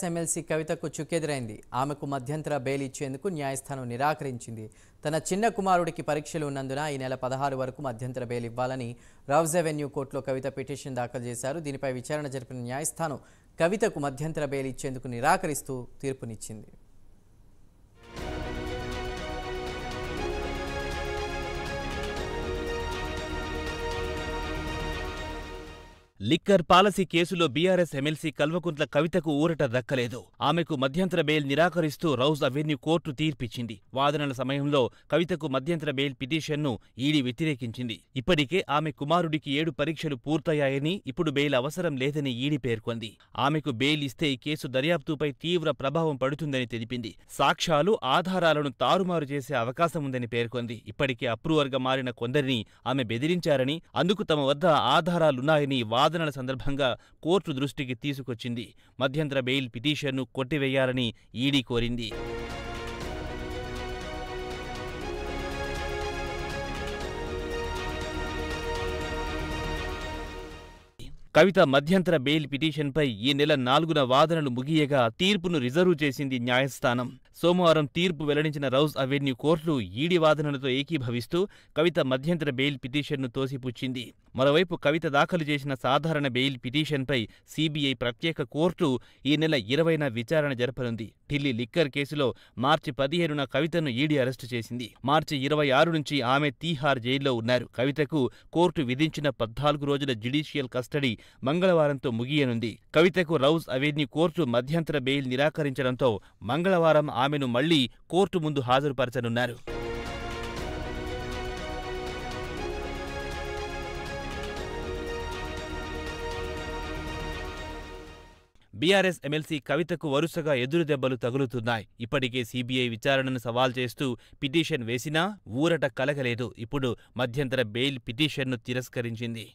BRS MLC కవితకు చుక్కెదురైంది. ఆమెకు మధ్యంతర బెయిల్ ఇచ్చేందుకు న్యాయస్థానం నిరాకరించింది. తన చిన్న కుమారుడికి పరీక్షలు ఉన్నందున ఈ నెల 16 వరకు మధ్యంతర బెయిల్ ఇవ్వాలని రౌజ్ అవెన్యూ కోర్టులో కవిత పిటిషన్ దాఖలు చేశారు. దీనిపై విచారణ జరిపిన న్యాయస్థానం కవితకు మధ్యంతర బెయిల్ ఇచ్చేందుకు నిరాకరిస్తూ తీర్పునిచ్చింది. లిక్కర్ పాలసీ కేసులో బీఆర్ఎస్ ఎమ్మెల్సీ కల్వకుంట్ల కవితకు ఊరట దక్కలేదు. ఆమెకు మధ్యంతర బెయిల్ నిరాకరిస్తూ రౌజ్ అవెన్యూ కోర్టు తీర్పిచ్చింది. వాదనల సమయంలో కవితకు మధ్యంతర బెయిల్ పిటిషన్ను ఈడీ వ్యతిరేకించింది. ఇప్పటికే ఆమె కుమారుడికి 7 పరీక్షలు పూర్తయ్యాయని, ఇప్పుడు బెయిల్ అవసరం లేదని ఈడీ పేర్కొంది. ఆమెకు బెయిల్ ఇస్తే ఈ కేసు దర్యాప్తుపై తీవ్ర ప్రభావం పడుతుందని తెలిపింది. సాక్ష్యాలు, ఆధారాలను తారుమారు చేసే అవకాశం ఉందని పేర్కొంది. ఇప్పటికే అప్రూవర్గా మారిన కొందరిని ఆమె బెదిరించారని, అందుకు తమ వద్ద ఆధారాలున్నాయని వాదనల సందర్భంగా కోర్టు దృష్టికి తీసుకొచ్చింది. మధ్యంతర బెయిల్ పిటిషన్ను కొట్టివేయాలని ఈడీ కోరింది. కవిత మధ్యంతర బెయిల్ పిటిషన్పై ఈ నెల 4న వాదనలు ముగియగా తీర్పును రిజర్వ్ చేసింది న్యాయస్థానం. సోమవారం తీర్పు వెల్లడించిన రౌజ్ అవెన్యూ కోర్టు ఈడీ వాదనలతో ఏకీభవిస్తూ కవిత మధ్యంతర బెయిల్ పిటిషన్ను తోసిపుచ్చింది. మరోవైపు కవిత దాఖలు చేసిన సాధారణ బెయిల్ పిటిషన్పై సీబీఐ ప్రత్యేక కోర్టు ఈ నెల 20న విచారణ జరపనుంది. ఢిల్లీ లిక్కర్ కేసులో మార్చి 15న కవితను ఈడీ అరెస్టు చేసింది. మార్చి 26 నుంచి ఆమె తీహార్ జైల్లో ఉన్నారు. కవితకు కోర్టు విధించిన 14 రోజుల జ్యుడిషియల్ కస్టడీ మంగళవారంతో ముగియనుంది. కవితకు రౌజ్ అవెన్యూ కోర్టు మధ్యంతర బెయిల్ నిరాకరించడంతో మంగళవారం ఆమెను మళ్లీ కోర్టు ముందు హాజరుపరచనున్నారు. బీఆర్ఎస్ ఎమ్మెల్సీ కవితకు వరుసగా ఎదురుదెబ్బలు తగులుతున్నాయి. ఇప్పటికే సీబీఐ విచారణను సవాల్ చేస్తూ పిటిషన్ వేసినా ఊరట కలగలేదు. ఇప్పుడు మధ్యంతర బెయిల్ పిటిషన్ను తిరస్కరించింది.